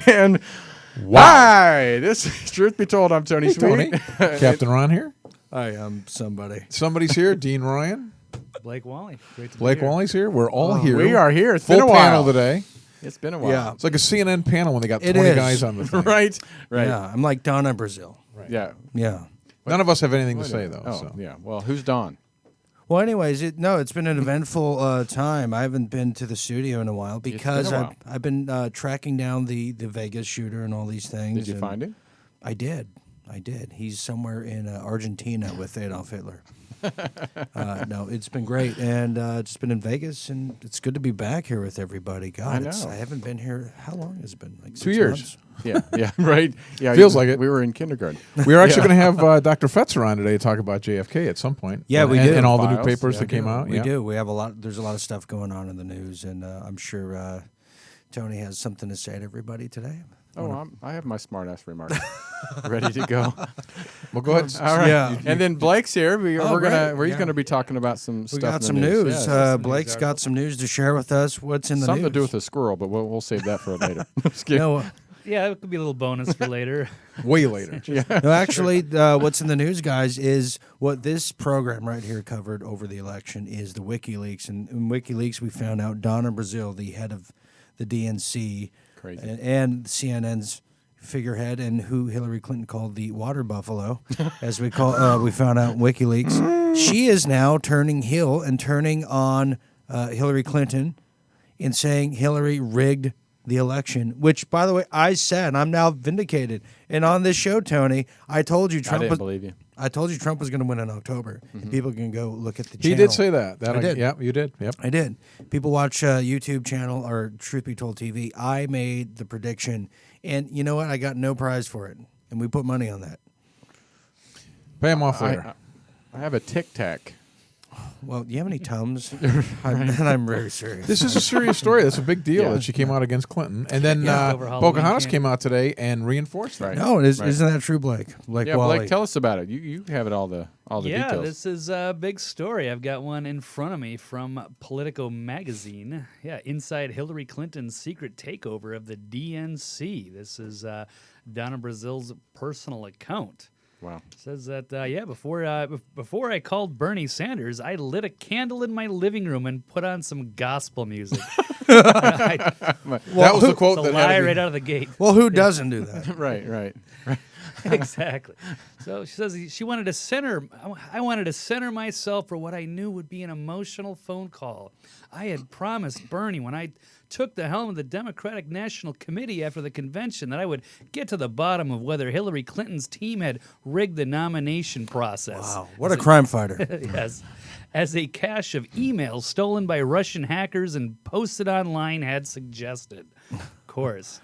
And hi, this is Truth Be Told. I'm Tony Sweet. Tony, Captain Ron here. I am somebody. Somebody's here. Dean Ryan. Blake Wally. Great to be Blake here. Wally's here. We're all here. We are here. It's Full been a while panel today. It's been a while. Yeah. It's like a CNN panel when they got It 20 is. guys on the thing. Right. Yeah, I'm like Donna Brazile. Right. Yeah. Yeah. None of us have anything to say, though. Oh, so. yeah. Well, who's Don? Well, anyways, it's been an eventful time. I haven't been to the studio in a while because been a while. I've been tracking down the Vegas shooter and all these things. Did you and find him? I did. He's somewhere in Argentina with Adolf Hitler. No, it's been great, and just been in Vegas, and it's good to be back here with everybody. God, I know. I haven't been here. How long has it been? Like 2 6 years. months? Yeah, right. Yeah, Feels like it. We were in kindergarten. We are actually going to have Dr. Fetzer on today to talk about JFK at some point. Yeah, we and, do. And all the new Files, papers yeah. that came out. We yeah. do. We have a lot. There's a lot of stuff going on in the news, and I'm sure Tony has something to say to everybody today. Oh, I have my smart-ass remarks ready to go. Well, go ahead. All right. Yeah. And then Blake's here. He's right. gonna be talking about some We stuff. got in the some news. Yeah, some Blake's news got some news to share with us. What's in the something news? to do with a squirrel, but we'll save that for later. Just kidding. No, Yeah, it could be a little bonus for later. Way later. no, actually, what's in the news, guys, is what this program right here covered over the election is the WikiLeaks. And in WikiLeaks, we found out Donna Brazile, the head of the DNC, Crazy. and CNN's figurehead, and who Hillary Clinton called the water buffalo, as we found out in WikiLeaks. She is now turning heel and turning on Hillary Clinton and saying Hillary rigged the election, which, by the way, I said, I'm now vindicated. And on this show, Tony, I told you I Trump didn't was believe you. I told you Trump was going to win in October. People can go look at the He channel. did say that. I did. Yeah, you did. Yep. I did. People watch YouTube channel or Truth Be Told TV. I made the prediction, and you know what? I got no prize for it, and we put money on that. Pay him off later. I have a Tic Tac. Well, do you have any Tums? I'm very serious. This is a serious story. That's a big deal Yeah. that she came out against Clinton. And then over Halloween Pocahontas camp. came out today and reinforced that. Right. No, it is, Right. isn't that true, Blake? Blake Yeah, Wally. Blake, tell us about it. You have it all the Yeah, details. this is a big story. I've got one in front of me from Politico magazine. Yeah, inside Hillary Clinton's secret takeover of the DNC. This is Donna Brazile's personal account. Wow. Says that before I called Bernie Sanders, I lit a candle in my living room and put on some gospel music. That was the quote It's a that had lie to be- right out of the gate. Well, who doesn't do that? Right. Exactly. So she says she wanted to center. I wanted to center myself for what I knew would be an emotional phone call. I had promised Bernie when I took the helm of the Democratic National Committee after the convention that I would get to the bottom of whether Hillary Clinton's team had rigged the nomination process. Wow, what a crime fighter. Yes. As a cache of emails stolen by Russian hackers and posted online had suggested. Of course.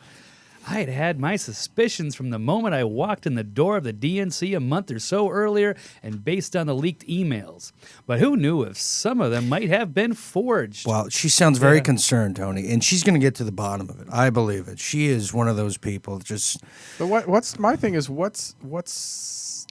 I had had my suspicions from the moment I walked in the door of the DNC a month or so earlier and based on the leaked emails. But who knew if some of them might have been forged? Well, she sounds very concerned, Tony, and she's going to get to the bottom of it. I believe it. She is one of those people. Just But what's my thing is what's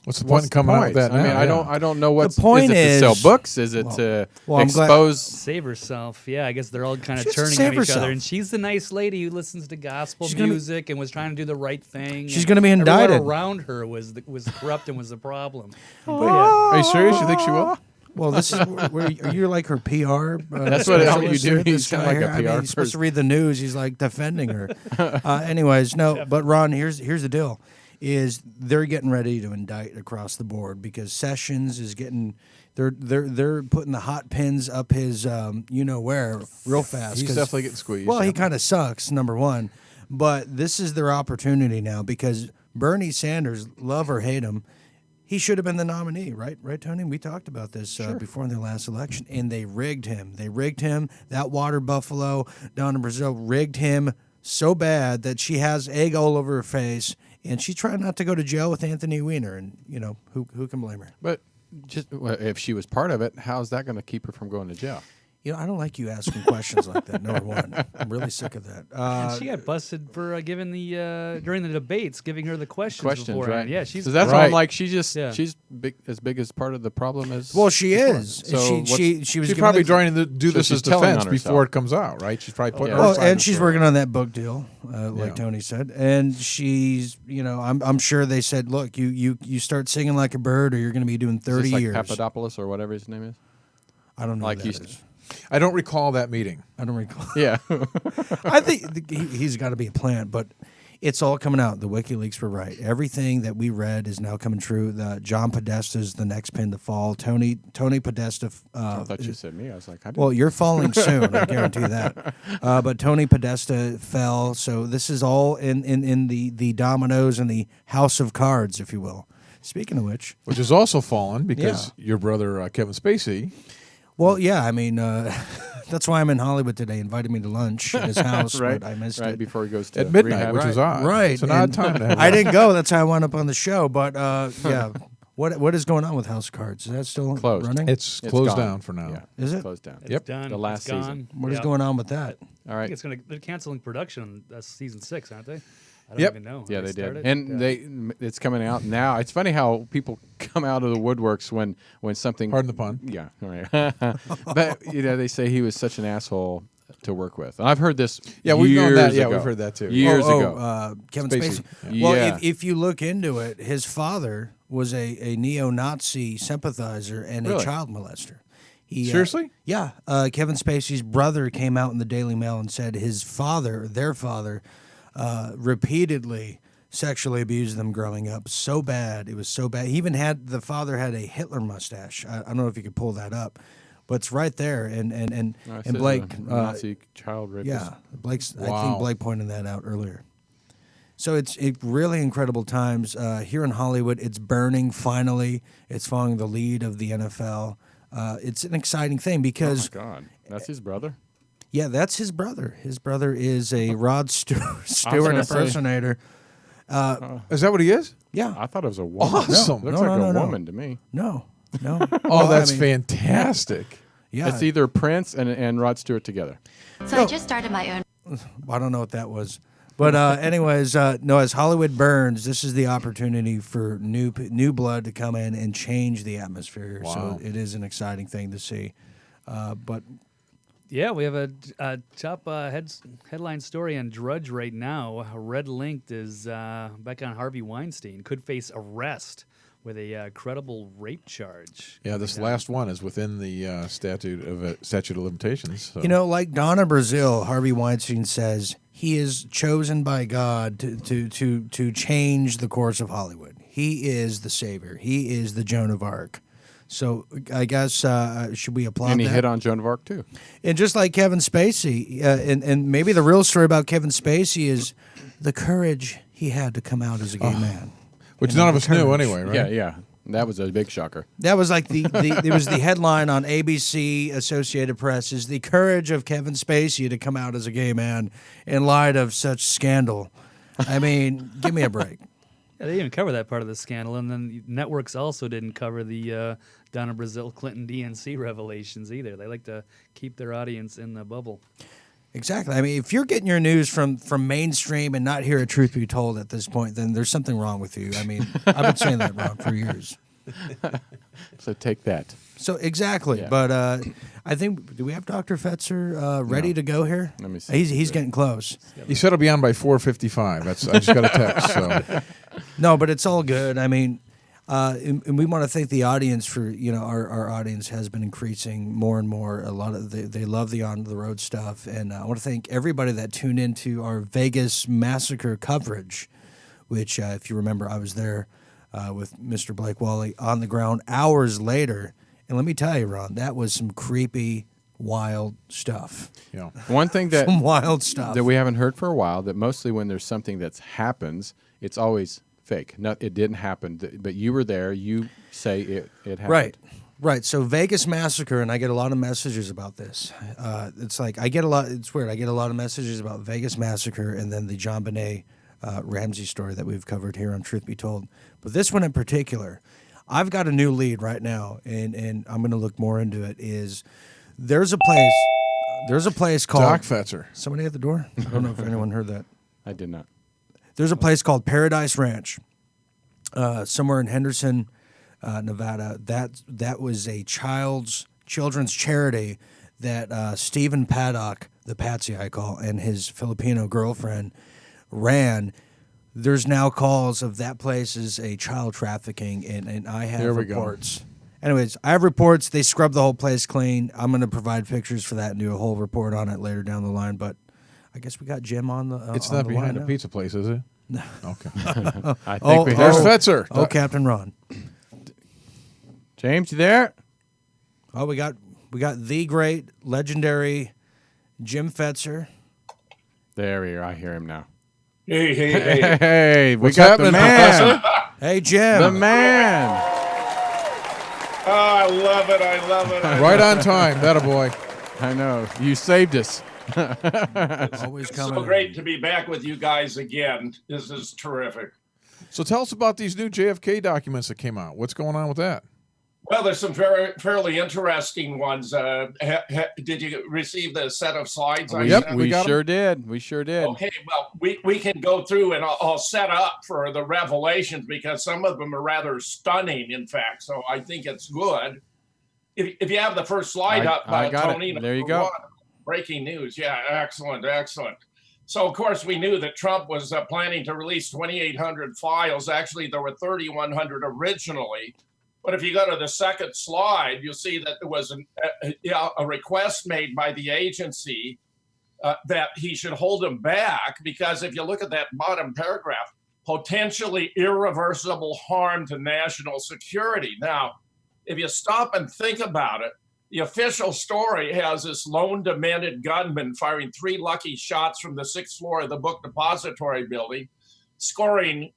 What's the point in coming out with that I mean, now? I don't know what's point is it to is- sell books? Is it to well, I'm glad- expose? Save herself. Yeah, I guess they're all kind of She has to turning save on each herself. other. And she's the nice lady who listens to gospel She's gonna be- music and was trying to do the right thing. She's and gonna be indicted. Everyone around her was corrupt and was the problem. But yeah. Are you serious? You think she will? well, this is where you're like her PR. That's what you specialist do. here, He's this guy like a here. I mean, PR he's supposed to person. read the news. He's like defending her. Anyways, no. But Ron, here's the deal: is they're getting ready to indict across the board because Sessions is getting. They're putting the hot pins up his you know where real fast. He's 'cause- definitely getting squeezed. Well, yeah. he kind of sucks, number one. But this is their opportunity now because Bernie Sanders, love or hate him, he should have been the nominee, right? Right, Tony? We talked about this before their last election, and they rigged him. They rigged him. That water buffalo, Donna Brazile, rigged him so bad that she has egg all over her face, and she's trying not to go to jail with Anthony Weiner, and, you know, who can blame her? But just if she was part of it, how's that going to keep her from going to jail? I don't like you asking questions like that. Number one, I'm really sick of that. And she got busted for giving the during the debates, giving her the questions beforehand. right? Yeah, she's so that's right. why I'm like, she's big as part of the problem as. Well, she is. So she was She's given probably the- trying to do So this she's as telling defense on before herself. it comes out, right? She's probably putting Yeah. her Well, side of and the she's story. working on that book deal, like Yeah. Tony said, and she's, I'm sure they said, look, you start singing like a bird, or you're going to be doing Is 30 this like years. Papadopoulos or whatever his name is. I don't know. Like who that he's- is. I don't recall that meeting. I don't recall. Yeah. I think he's got to be a plant, but it's all coming out. The WikiLeaks were right. Everything that we read is now coming true. John Podesta's the next pin to fall. Tony Podesta. I thought you said me. I was like, I didn't. Well, you're falling soon. I guarantee that. But Tony Podesta fell. So this is all in the dominoes and the house of cards, if you will. Speaking of which, Which has also fallen because your brother Kevin Spacey. well, yeah, I mean, that's why I'm in Hollywood today. Invited me to lunch at his house, right. but I missed right it. before he goes to At midnight, rehab. which was odd. Right, It's an odd and time to have I that. didn't go. That's how I wound up on the show. But yeah, what is going on with House of Cards? Is that still Closed. running? It's It's closed gone. down for now. Yeah. Is it? Closed down. it's Yep. done. The last it's gone. season. What is Yeah. going on with that? All I right. think they're canceling production on season 6, aren't they? I don't Yep. even know. Yeah, Have they did, started? and Yeah. it's coming out now. It's funny how people come out of the woodworks when something. Pardon the pun. Yeah, right. But they say he was such an asshole to work with. And I've heard this. Yeah, we've known that. years Yeah, ago. we've heard that too. Years ago. Kevin Spacey. Spacey. Well, Yeah. if you look into it, his father was a neo-Nazi sympathizer and a Really? child molester. He, Seriously? Yeah. Kevin Spacey's brother came out in the Daily Mail and said his father, their father, repeatedly sexually abused them growing up so bad. It was so bad. He even the father had a Hitler mustache. I don't know if you could pull that up, but it's right there. And No, it says Blake, a Nazi child rapist. yeah, I Wow. think Blake pointed that out earlier. So it's really incredible times here in Hollywood. It's burning finally. It's following the lead of the NFL. It's an exciting thing Oh because my God, that's his brother. yeah, that's his brother. His brother is a Rod Stewart gonna say- impersonator. Is that what he is? Yeah, I thought it was a woman. Awesome. Looks No, like no, a no. woman to me. no. Oh, Well, I that's mean, fantastic. Yeah, It's either Prince and Rod Stewart together. So I just started my own. I don't know what that was. But anyways, no. As Hollywood burns, this is the opportunity for new blood to come in and change the atmosphere. Wow. So it is an exciting thing to see. But Yeah, we have a top headline story on Drudge right now. Red Linked is back on Harvey Weinstein. Could face arrest with a credible rape charge. Yeah, this last one is within the statute of limitations. So. like Donna Brazile, Harvey Weinstein says he is chosen by God to change the course of Hollywood. He is the savior. He is the Joan of Arc. So I guess should we applaud And he that? hit on Joan of Arc too. And just like Kevin Spacey, and maybe the real story about Kevin Spacey is the courage he had to come out as a gay man. Which You none know, of us the knew courage. anyway, right? Yeah. That was a big shocker. That was like it was the headline on ABC Associated Press is the courage of Kevin Spacey to come out as a gay man in light of such scandal. I mean, give me a break. Yeah, they didn't even cover that part of the scandal, and then networks also didn't cover the Donna Brazile Clinton DNC revelations either. They like to keep their audience in the bubble. Exactly. I mean, if you're getting your news from mainstream and not hear a truth be told at this point, then there's something wrong with you. I mean, I've been saying that wrong for years. So take that. So exactly, Yeah. but I think do we have Dr. Fetzer ready to go here? Let me see. He's getting close. He said it'll be on by 4:55. I just got a text. So No, but it's all good. I mean, and we want to thank the audience for our audience has been increasing more and more. A lot of they love the on the road stuff, and I want to thank everybody that tuned into our Vegas massacre coverage, which if you remember, I was there with Mr. Blake Wally on the ground hours later, and let me tell you, Ron, that was some creepy, wild stuff. yeah. One thing that Some wild stuff. that we haven't heard for a while, that mostly when there's something that happens, it's always fake. No, it didn't happen. But you were there. You say it happened. Right. So Vegas massacre, and I get a lot of messages about this. It's like it's weird. I get a lot of messages about Vegas massacre and then the John Benet Ramsey story that we've covered here on Truth Be Told. But this one in particular, I've got a new lead right now, and I'm going to look more into it, is There's a place. There's a place called Doc Fetzer. Somebody at the door. I don't know if anyone heard that. I did not. There's a place called Paradise Ranch, somewhere in Henderson, Nevada. That was a children's charity that Stephen Paddock, the Patsy I call, and his Filipino girlfriend ran. There's now calls of that place as a child trafficking, and I have There we go. reports. Anyways, I have reports. They scrubbed the whole place clean. I'm going to provide pictures for that and do a whole report on it later down the line. But I guess we got Jim on the. It's on not the behind line a now. pizza place, is it? No. Okay. I think we There's have Fetzer. Oh, Captain Ron. James. You there? Oh, we got the great, legendary Jim Fetzer. There we are. I hear him now. Hey. Hey, we What's got the happening, man. Professor? Hey, Jim. The man. Oh, I love it. I love it. Right on time. That a boy. I know. You saved us. Always It's coming. so great to be back with you guys again. This is terrific. So tell us about these new JFK documents that came out. What's going on with that? Well, there's some fairly interesting ones. Did you receive the set of slides? I Yep, sent? we We got 'em. sure did. We sure did. Okay, well, we can go through and I'll set up for the revelations because some of them are rather stunning, in fact. So I think it's good. If you have the first slide up, I got Tony. it. There you number go. one. Breaking news. Yeah, excellent. So, of course, we knew that Trump was planning to release 2,800 files. Actually, there were 3,100 originally. But if you go to the second slide, you'll see that there was a request made by the agency that he should hold them back because if you look at that bottom paragraph, potentially irreversible harm to national security. Now, if you stop and think about it, the official story has this lone demented gunman firing 3 lucky shots from the 6th floor of the book depository building, scoring,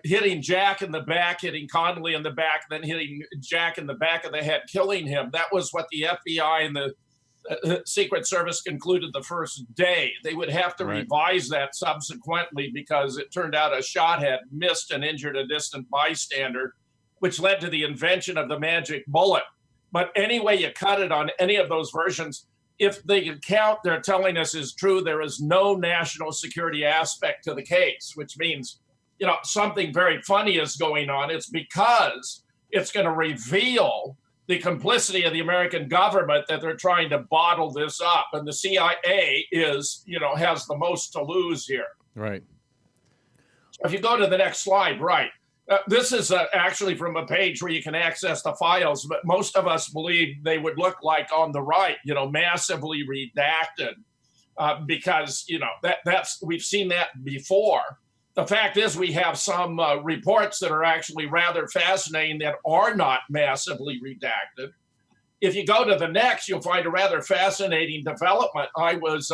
hitting Jack in the back, hitting Connolly in the back, then hitting Jack in the back of the head, killing him. That was what the FBI and the Secret Service concluded the first day. They would have to revise that subsequently because it turned out a shot had missed and injured a distant bystander, which led to the invention of the magic bullet. But any way you cut it on any of those versions, if the account they're telling us is true, there is no national security aspect to the case, which means, something very funny is going on. It's because it's going to reveal the complicity of the American government that they're trying to bottle this up. And the CIA has the most to lose here. Right. If you go to the next slide, this is actually from a page where you can access the files, but most of us believe they would look like on the right, massively redacted, because that's we've seen that before. The fact is, we have some reports that are actually rather fascinating that are not massively redacted. If you go to the next, you'll find a rather fascinating development. I was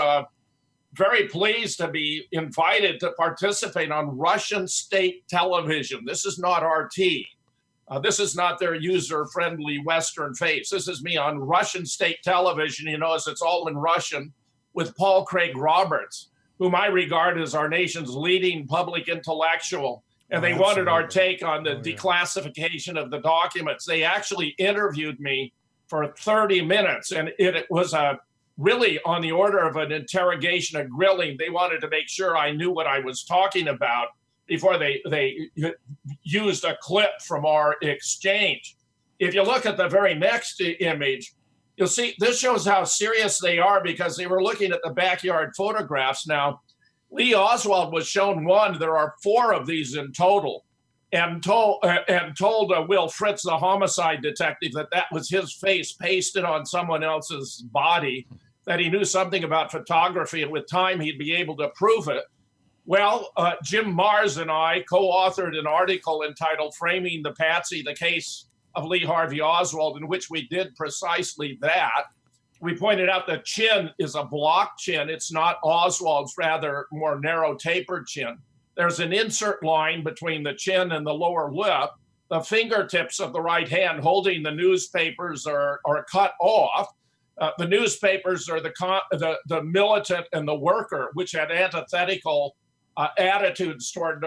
very pleased to be invited to participate on Russian state television. This is not RT. This is not their user-friendly Western face. This is me on Russian state television. You notice it's all in Russian with Paul Craig Roberts, whom I regard as our nation's leading public intellectual. And they wanted our take on the declassification of the documents. They actually interviewed me for 30 minutes, and it was really on the order of an interrogation, a grilling. They wanted to make sure I knew what I was talking about before they used a clip from our exchange. If you look at the very next image, you'll see this shows how serious they are because they were looking at the backyard photographs. Now, Lee Oswald was shown one. There are 4 of these in total, and told Will Fritz, the homicide detective, that was his face pasted on someone else's body, that he knew something about photography, and with time he'd be able to prove it. Well, Jim Mars and I co-authored an article entitled Framing the Patsy, the Case of Lee Harvey Oswald, in which we did precisely that. We pointed out the chin is a block chin. It's not Oswald's rather more narrow tapered chin. There's an insert line between the chin and the lower lip. The fingertips of the right hand holding the newspapers are cut off. The newspapers are the militant and the worker, which had antithetical attitudes toward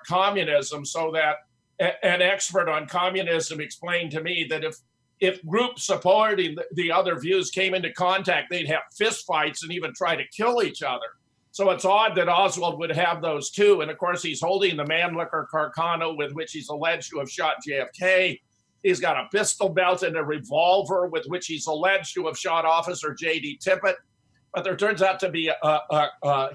communism, so that an expert on communism explained to me that if groups supporting the other views came into contact, they'd have fist fights and even try to kill each other. So it's odd that Oswald would have those too. And of course, he's holding the Mannlicher Carcano with which he's alleged to have shot JFK. He's got a pistol belt and a revolver with which he's alleged to have shot Officer J.D. Tippit. But there turns out to be a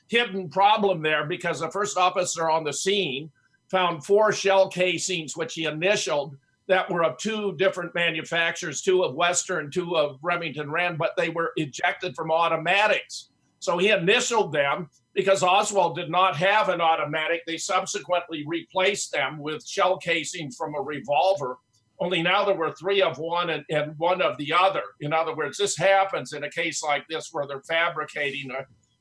hidden problem there, because the first officer on the scene found 4 shell casings, which he initialed, that were of 2 different manufacturers, 2 of Western, 2 of Remington Rand, but they were ejected from automatics. So he initialed them because Oswald did not have an automatic. They subsequently replaced them with shell casings from a revolver. Only now there were 3 of one and 1 of the other. In other words, this happens in a case like this where they're fabricating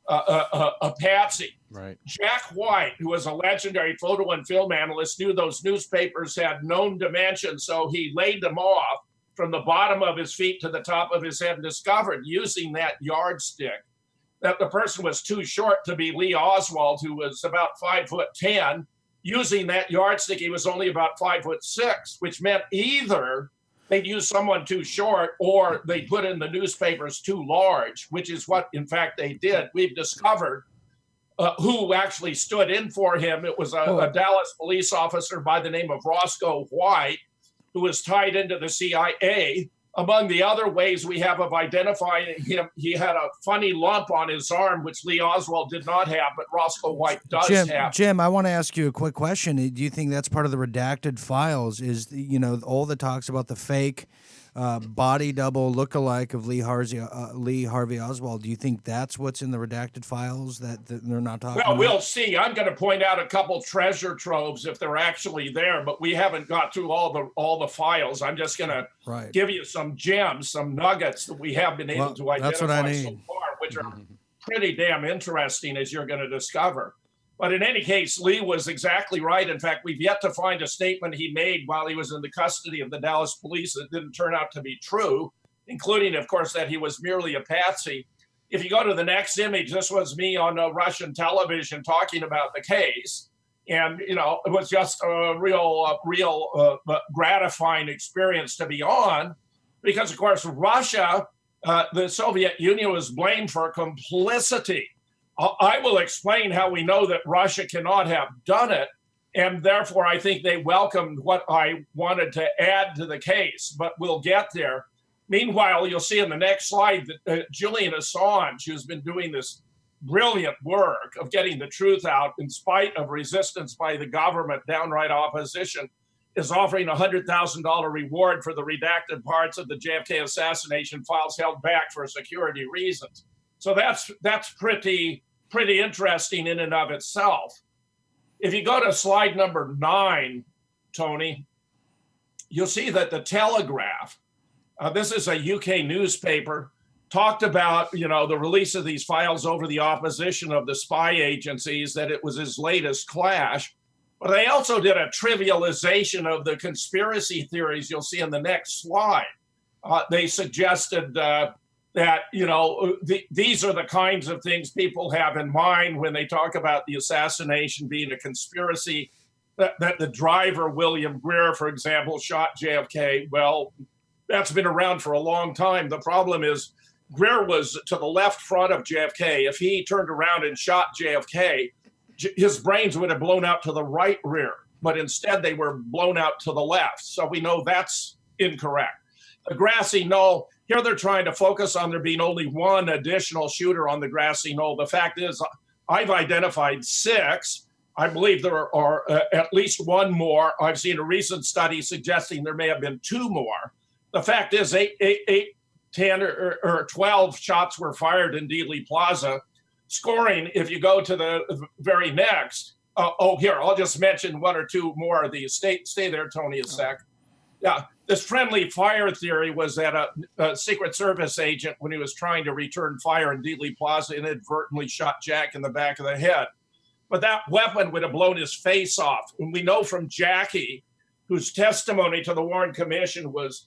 a patsy. Right. Jack White, who was a legendary photo and film analyst, knew those newspapers had known dimensions, so he laid them off from the bottom of his feet to the top of his head and discovered, using that yardstick, that the person was too short to be Lee Oswald, who was about 5'10". Using that yardstick, he was only about 5'6", which meant either they'd use someone too short or they put in the newspapers too large, which is what, in fact, they did. We've discovered who actually stood in for him. It was a Dallas police officer by the name of Roscoe White, who was tied into the CIA. Among the other ways we have of identifying him, he had a funny lump on his arm, which Lee Oswald did not have, but Roscoe White does have. Jim, I want to ask you a quick question. Do you think that's part of the redacted files? Is, all the talks about the fake body double lookalike of Lee Harvey Oswald? Do you think that's what's in the redacted files that they're not talking about? Well, we'll see. I'm going to point out a couple treasure troves if they're actually there, but we haven't got through all the files. I'm just going to give you some gems, some nuggets that we have been able to identify so far, which are pretty damn interesting, as you're going to discover. But in any case, Lee was exactly right. In fact, we've yet to find a statement he made while he was in the custody of the Dallas police that didn't turn out to be true, including, of course, that he was merely a patsy. If you go to the next image, this was me on Russian television talking about the case. And, it was just a real gratifying experience to be on because, of course, Russia, the Soviet Union was blamed for complicity. I will explain how we know that Russia cannot have done it, and therefore I think they welcomed what I wanted to add to the case, but we'll get there. Meanwhile, you'll see in the next slide that Julian Assange, who's been doing this brilliant work of getting the truth out in spite of resistance by the government, downright opposition, is offering a $100,000 reward for the redacted parts of the JFK assassination files held back for security reasons. So that's pretty interesting in and of itself. If you go to slide number 9, Tony, you'll see that the Telegraph, this is a UK newspaper, talked about, the release of these files over the opposition of the spy agencies, that it was his latest clash. But they also did a trivialization of the conspiracy theories you'll see in the next slide. They suggested that, these are the kinds of things people have in mind when they talk about the assassination being a conspiracy, that the driver, William Greer, for example, shot JFK. Well, that's been around for a long time. The problem is Greer was to the left front of JFK. If he turned around and shot JFK, his brains would have blown out to the right rear, but instead they were blown out to the left. So we know that's incorrect. The grassy knoll, here they're trying to focus on there being only one additional shooter on the grassy knoll. The fact is, I've identified 6. I believe there are at least one more. I've seen a recent study suggesting there may have been 2 more. The fact is, 8, 10, or 12 shots were fired in Dealey Plaza. Scoring, if you go to the very next, here, I'll just mention 1 or 2 more of these. Stay there, Tony, a sec. Yeah, this friendly fire theory was that a Secret Service agent, when he was trying to return fire in Dealey Plaza, inadvertently shot Jack in the back of the head. But that weapon would have blown his face off. And we know from Jackie, whose testimony to the Warren Commission was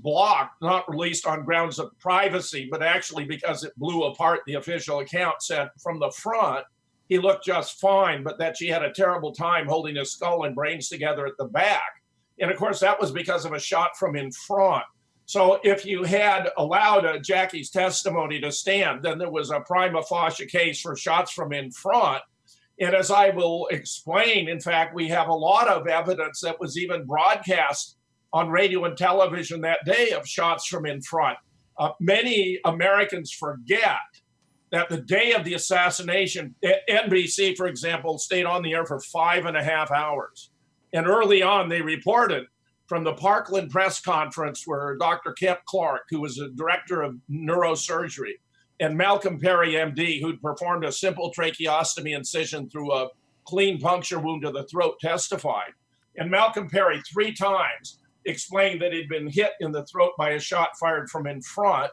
blocked, not released on grounds of privacy, but actually because it blew apart the official account, said from the front, he looked just fine, but that she had a terrible time holding his skull and brains together at the back. And of course, that was because of a shot from in front. So if you had allowed Jackie's testimony to stand, then there was a prima facie case for shots from in front. And as I will explain, in fact, we have a lot of evidence that was even broadcast on radio and television that day of shots from in front. Many Americans forget that the day of the assassination, NBC, for example, stayed on the air for 5.5 hours. And early on, they reported from the Parkland press conference where Dr. Kemp Clark, who was the director of neurosurgery, and Malcolm Perry, MD, who'd performed a simple tracheostomy incision through a clean puncture wound to the throat, testified. And Malcolm Perry 3 times explained that he'd been hit in the throat by a shot fired from in front,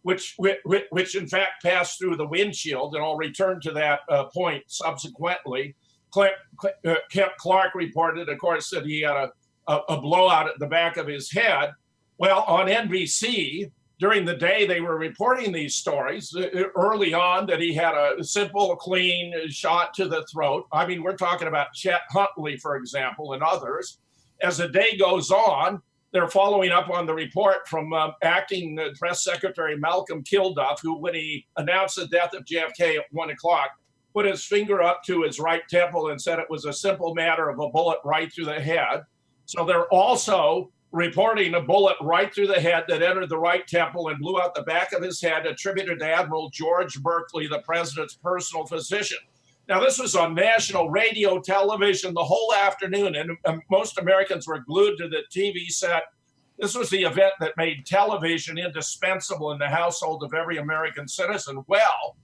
which in fact passed through the windshield. And I'll return to that point subsequently. Kemp Clark reported, of course, that he had a blowout at the back of his head. Well, on NBC, during the day, they were reporting these stories early on that he had a simple, clean shot to the throat. I mean, we're talking about Chet Huntley, for example, and others. As the day goes on, they're following up on the report from acting press secretary Malcolm Kilduff, who, when he announced the death of JFK at 1 o'clock, put his finger up to his right temple and said it was a simple matter of a bullet right through the head. So they're also reporting a bullet right through the head that entered the right temple and blew out the back of his head, attributed to Admiral George Berkeley, the president's personal physician. Now, this was on national radio, television the whole afternoon, and most Americans were glued to the TV set. This was the event that made television indispensable in the household of every American citizen. Well,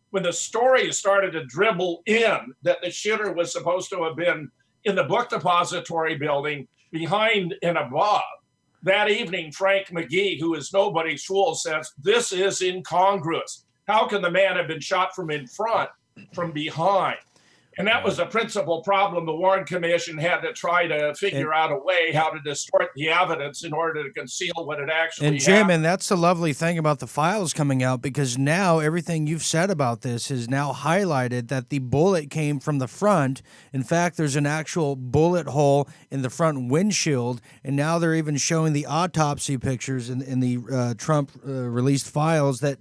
when the story started to dribble in that the shooter was supposed to have been in the book depository building behind and above, that evening, Frank McGee, who is nobody's fool, says, this is incongruous. How can the man have been shot from in front, from behind? And that was a principal problem the Warren Commission had to try to figure out a way how to distort the evidence in order to conceal what it actually And Jim, happened. and that's the lovely thing about the files coming out, because now everything you've said about this is now highlighted that the bullet came from the front. In fact, there's an actual bullet hole in the front windshield, and now they're even showing the autopsy pictures in the Trump released files that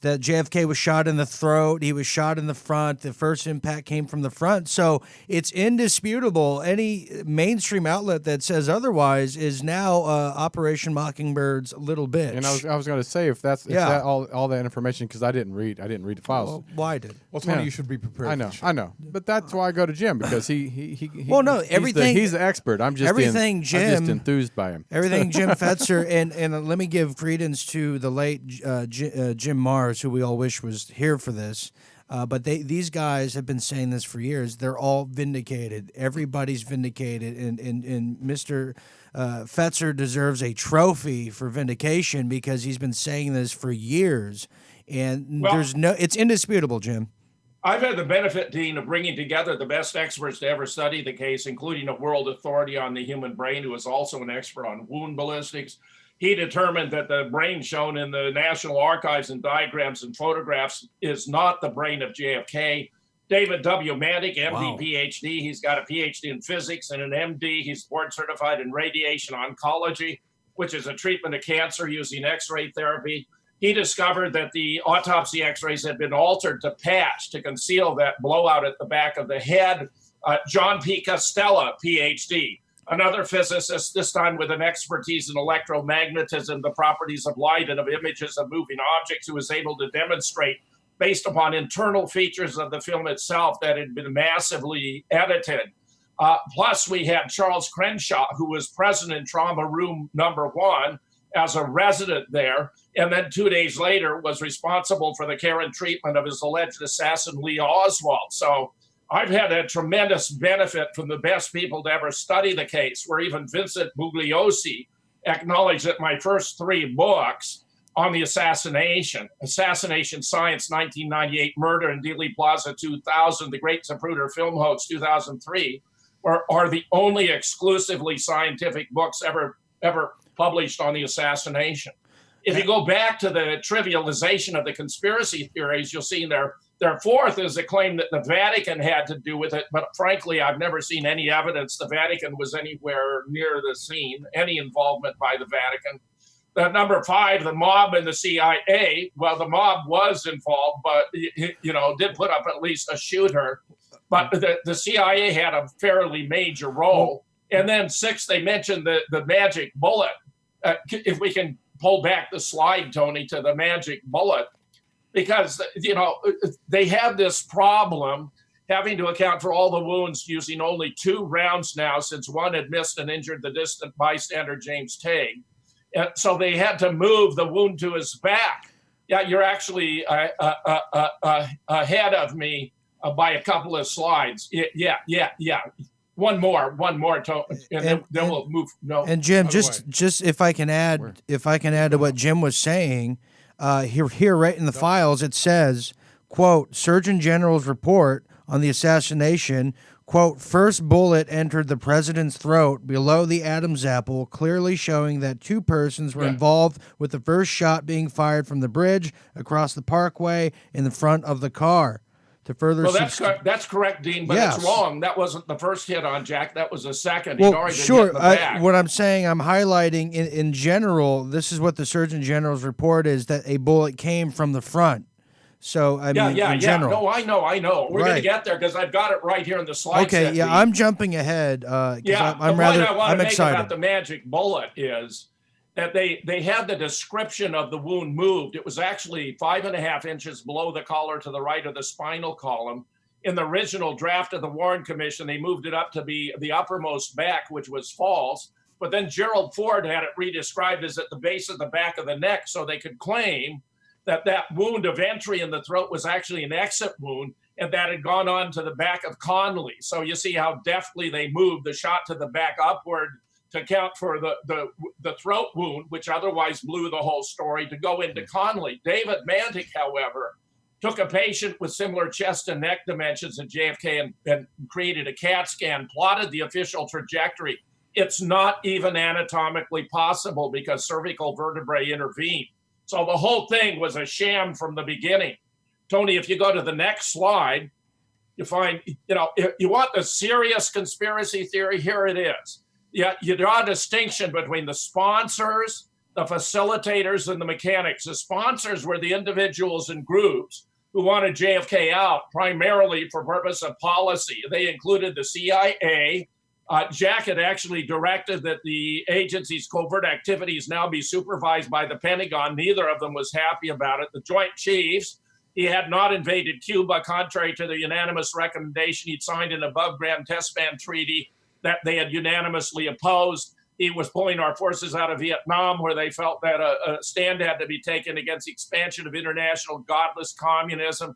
JFK was shot in the throat, he was shot in the front, the first impact came from the front. So it's indisputable. Any mainstream outlet that says otherwise is now Operation Mockingbird's little bitch. And I was going to say, if that all that information, because I didn't read the files. Well, why did? Well, Tony, you should be prepared. I know, but that's why I go to Jim, because he Well, no, everything- he's the expert. I'm just everything I'm Jim- just enthused by him. Everything Jim Fetzer, and let me give credence to the late Jim Mars, who we all wish was here for this. But these guys have been saying this for years. They're all vindicated. Everybody's vindicated. And Mr. Fetzer deserves a trophy for vindication because he's been saying this for years. And it's indisputable, Jim. I've had the benefit, Dean, of bringing together the best experts to ever study the case, including a world authority on the human brain who is also an expert on wound ballistics. He determined that the brain shown in the National Archives and diagrams and photographs is not the brain of JFK. David W. Mandick, MD, Wow. Ph.D. He's got a Ph.D. in physics and an MD. He's board certified in radiation oncology, which is a treatment of cancer using X-ray therapy. He discovered that the autopsy X-rays had been altered to patch to conceal that blowout at the back of the head. John P. Costella, Ph.D., another physicist, this time with an expertise in electromagnetism, the properties of light and of images of moving objects, who was able to demonstrate, based upon internal features of the film itself, that had been massively edited. Plus, we had Charles Crenshaw, who was present in trauma room number 1 as a resident there, and then 2 days later was responsible for the care and treatment of his alleged assassin, Lee Oswald. So I've had a tremendous benefit from the best people to ever study the case, where even Vincent Bugliosi acknowledged that my first 3 books on the Assassination Science, 1998, Murder in Dealey Plaza, 2000, The Great Zapruder Film Hoax, 2003, are the only exclusively scientific books ever published on the assassination. If you go back to the trivialization of the conspiracy theories, you'll see in there Their fourth is a claim that the Vatican had to do with it, but frankly, I've never seen any evidence the Vatican was anywhere near the scene, any involvement by the Vatican. Number five, the mob and the CIA. Well, the mob was involved, but did put up at least a shooter. But the CIA had a fairly major role. And then six, they mentioned the magic bullet. If we can pull back the slide, Tony, to the magic bullet. Because, they have this problem having to account for all the wounds using only 2 rounds now, since one had missed and injured the distant bystander, James Tague. And so they had to move the wound to his back. Yeah, you're actually ahead of me by a couple of slides. Yeah. One more, Tony, and then we'll move. No. And Jim, just if I can add to what Jim was saying. Here, right in the files, it says, quote, Surgeon General's report on the assassination, quote, first bullet entered the president's throat below the Adam's apple, clearly showing that 2 persons were involved, with the first shot being fired from the bridge across the parkway in the front of the car. To further that's correct, Dean, but yes. It's wrong. That wasn't the first hit on Jack. That was the second. Well, He'd already sure. been hit in the back. What I'm saying, I'm highlighting in general, this is what the Surgeon General's report is, that a bullet came from the front. So, in general. No, I know. We're going to get there because I've got it right here in the slide. Okay, set, I'm jumping ahead. The point I want to make excited about the magic bullet is that they had the description of the wound moved. It was actually 5.5 inches below the collar to the right of the spinal column. In the original draft of the Warren Commission, they moved it up to be the uppermost back, which was false. But then Gerald Ford had it redescribed as at the base of the back of the neck, so they could claim that wound of entry in the throat was actually an exit wound, and that had gone on to the back of Connolly. So you see how deftly they moved the shot to the back upward to account for the throat wound, which otherwise blew the whole story, to go into Connolly. David Mantic, however, took a patient with similar chest and neck dimensions at JFK and created a CAT scan, plotted the official trajectory. It's not even anatomically possible because cervical vertebrae intervened. So the whole thing was a sham from the beginning. Tony, if you go to the next slide, you find, if you want the serious conspiracy theory, here it is. Yeah, you draw a distinction between the sponsors, the facilitators, and the mechanics. The sponsors were the individuals and groups who wanted JFK out primarily for purpose of policy. They included the CIA. Jack had actually directed that the agency's covert activities now be supervised by the Pentagon. Neither of them was happy about it. The Joint Chiefs, he had not invaded Cuba, contrary to the unanimous recommendation. He'd signed an above-ground test ban treaty that they had unanimously opposed. He was pulling our forces out of Vietnam, where they felt that a stand had to be taken against the expansion of international godless communism.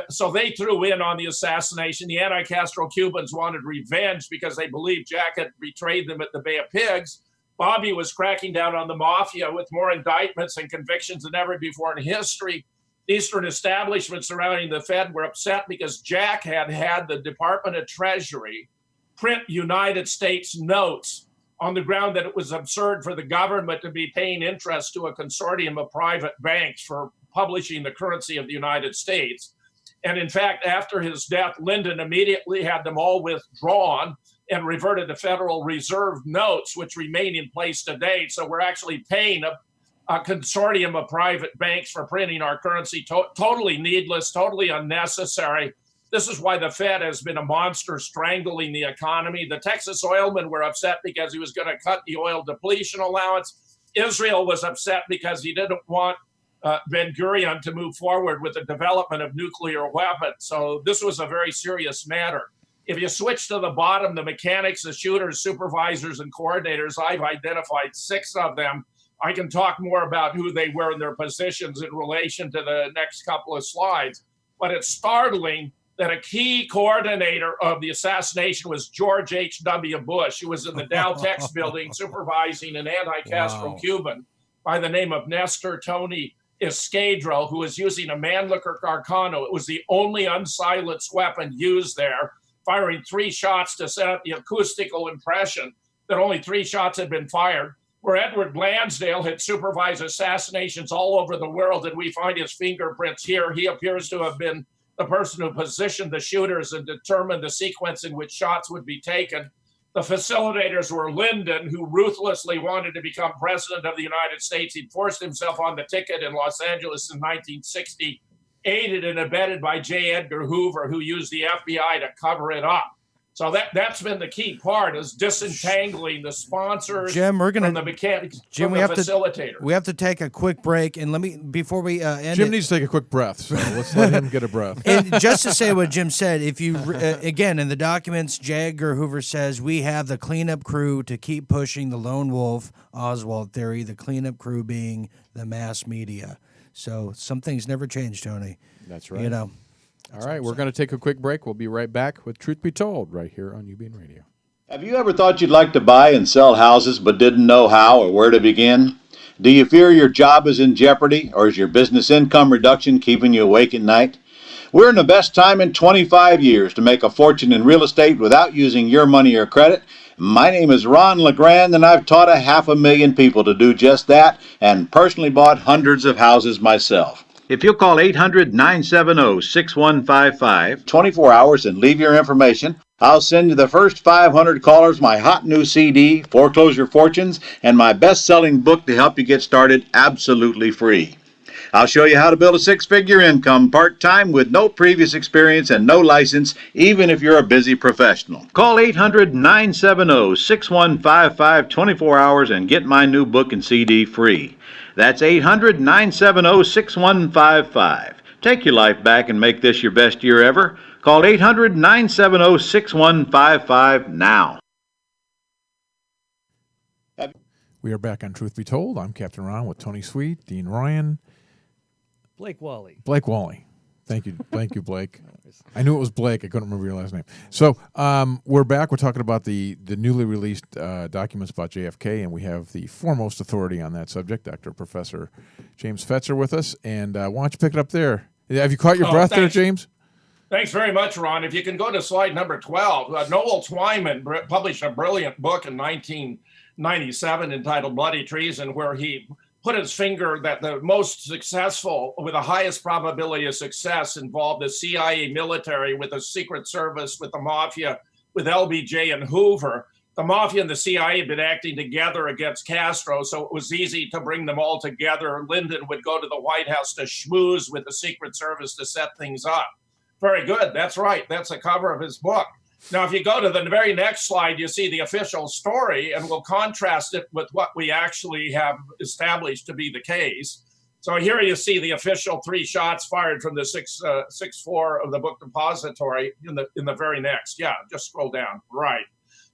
So they threw in on the assassination. The anti-Castro Cubans wanted revenge because they believed Jack had betrayed them at the Bay of Pigs. Bobby was cracking down on the mafia with more indictments and convictions than ever before in history. The Eastern establishment surrounding the Fed were upset because Jack had the Department of Treasury print United States notes on the ground that it was absurd for the government to be paying interest to a consortium of private banks for publishing the currency of the United States. And in fact, after his death, Lyndon immediately had them all withdrawn and reverted to Federal Reserve notes, which remain in place today. So we're actually paying a consortium of private banks for printing our currency. Totally needless, totally unnecessary. This is why the Fed has been a monster strangling the economy. The Texas oilmen were upset because he was going to cut the oil depletion allowance. Israel was upset because he didn't want Ben-Gurion to move forward with the development of nuclear weapons. So this was a very serious matter. If you switch to the bottom, the mechanics, the shooters, supervisors, and coordinators, I've identified 6 of them. I can talk more about who they were and their positions in relation to the next couple of slides. But it's startling that a key coordinator of the assassination was George H.W. Bush, who was in the Dow Tex building supervising an anti-Castro Cuban by the name of Nestor Tony Escadro, who was using a Mannlicher Carcano. It was the only unsilenced weapon used there, firing 3 shots to set up the acoustical impression that only 3 shots had been fired. where Edward Lansdale had supervised assassinations all over the world, and we find his fingerprints here. He appears to have been the person who positioned the shooters and determined the sequence in which shots would be taken. The facilitators were Lyndon, who ruthlessly wanted to become president of the United States. He'd forced himself on the ticket in Los Angeles in 1960, aided and abetted by J. Edgar Hoover, who used the FBI to cover it up. So that's been the key part, is disentangling the sponsors Jim, from the mechanics, Jim, from the facilitator. We have to take a quick break, and before we end Jim it, needs to take a quick breath, so let's let him get a breath. and just to say what Jim said, if you again in the documents, J. Edgar Hoover says we have the cleanup crew to keep pushing the lone wolf Oswald theory. The cleanup crew being the mass media. So some things never change, Tony. That's right. You know. All right, we're going to take a quick break. We'll be right back with Truth Be Told right here on UBN Radio. Have you ever thought you'd like to buy and sell houses but didn't know how or where to begin? Do you fear your job is in jeopardy, or is your business income reduction keeping you awake at night? We're in the best time in 25 years to make a fortune in real estate without using your money or credit. My name is Ron LeGrand, and I've taught 500,000 people to do just that and personally bought hundreds of houses myself. If you'll call 800-970-6155, 24 hours, and leave your information, I'll send you the first 500 callers my hot new CD, Foreclosure Fortunes, and my best-selling book to help you get started absolutely free. I'll show you how to build a six-figure income part-time with no previous experience and no license, even if you're a busy professional. Call 800-970-6155, 24 hours, and get my new book and CD free. That's 800-970-6155. Take your life back and make this your best year ever. Call 800-970-6155 now. We are back on Truth Be Told. I'm Captain Ron with Tony Sweet, Dean Ryan, Blake Wally. Blake Wally. Thank you, Blake. I knew it was Blake. I couldn't remember your last name. So we're back. We're talking about the newly released documents about JFK, and we have the foremost authority on that subject, Dr. Professor James Fetzer, with us. And why don't you pick it up there? Have you caught your breath there, James? Thanks very much, Ron. If you can go to slide number 12, Noel Twyman published a brilliant book in 1997 entitled Bloody Treason, where he put his finger that the most successful, with the highest probability of success, involved the CIA military with the Secret Service, with the Mafia, with LBJ and Hoover. The Mafia and the CIA had been acting together against Castro, so it was easy to bring them all together. Lyndon would go to the White House to schmooze with the Secret Service to set things up. Very good. That's right. That's the cover of his book. Now, if you go to the very next slide, you see the official story, and we'll contrast it with what we actually have established to be the case. So here you see the official 3 shots fired from the 6-4 of the book depository in the very next. Yeah, just scroll down. Right.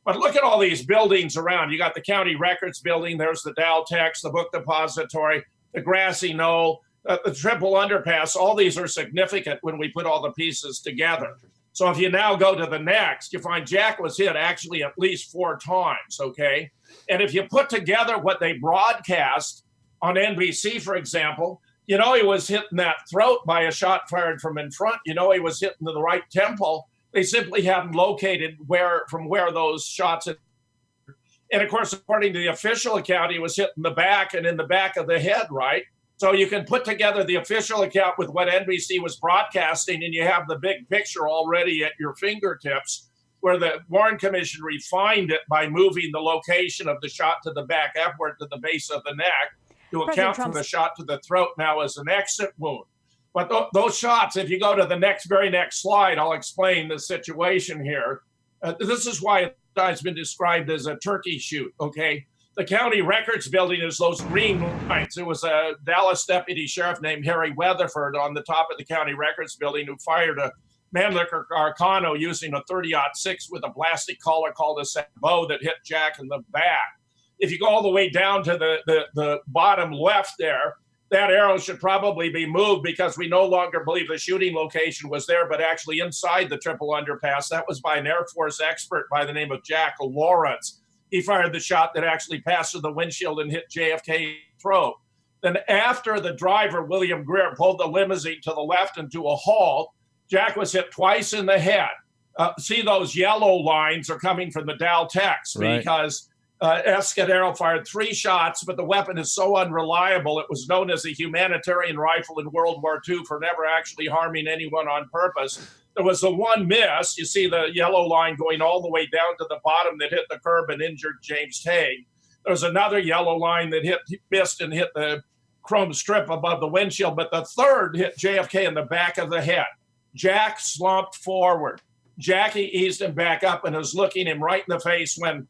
But look at all these buildings around. You got the county records building. There's the Daltex, the book depository, the grassy knoll, the triple underpass. All these are significant when we put all the pieces together. So if you now go to the next, you find Jack was hit actually at least 4 times, okay? And if you put together what they broadcast on NBC, for example, you know he was hit in that throat by a shot fired from in front. You know he was hit in the right temple. They simply haven't located where those shots had. And of course, according to the official account, he was hit in the back and in the back of the head, right? So you can put together the official account with what NBC was broadcasting, and you have the big picture already at your fingertips, where the Warren Commission refined it by moving the location of the shot to the back upward to the base of the neck to account for the shot to the throat now as an exit wound. But those shots, if you go to the very next slide, I'll explain the situation here. This is why it has been described as a turkey shoot, okay? The county records building is those green lines. There was a Dallas deputy sheriff named Harry Weatherford on the top of the county records building who fired a Mannlicher Arcano using a 30-06 with a plastic collar called a sabot that hit Jack in the back. If you go all the way down to the bottom left there, that arrow should probably be moved because we no longer believe the shooting location was there, but actually inside the triple underpass. That was by an Air Force expert by the name of Jack Lawrence. He fired the shot that actually passed through the windshield and hit JFK's throat. Then after the driver, William Greer, pulled the limousine to the left into a halt, Jack was hit twice in the head. See, those yellow lines are coming from the Daltex because Escudero fired 3 shots, but the weapon is so unreliable, it was known as a humanitarian rifle in World War II for never actually harming anyone on purpose. There was the one miss. You see the yellow line going all the way down to the bottom that hit the curb and injured James Tague. There was another yellow line that missed and hit the chrome strip above the windshield, but the third hit JFK in the back of the head. Jack slumped forward. Jackie eased him back up and was looking him right in the face when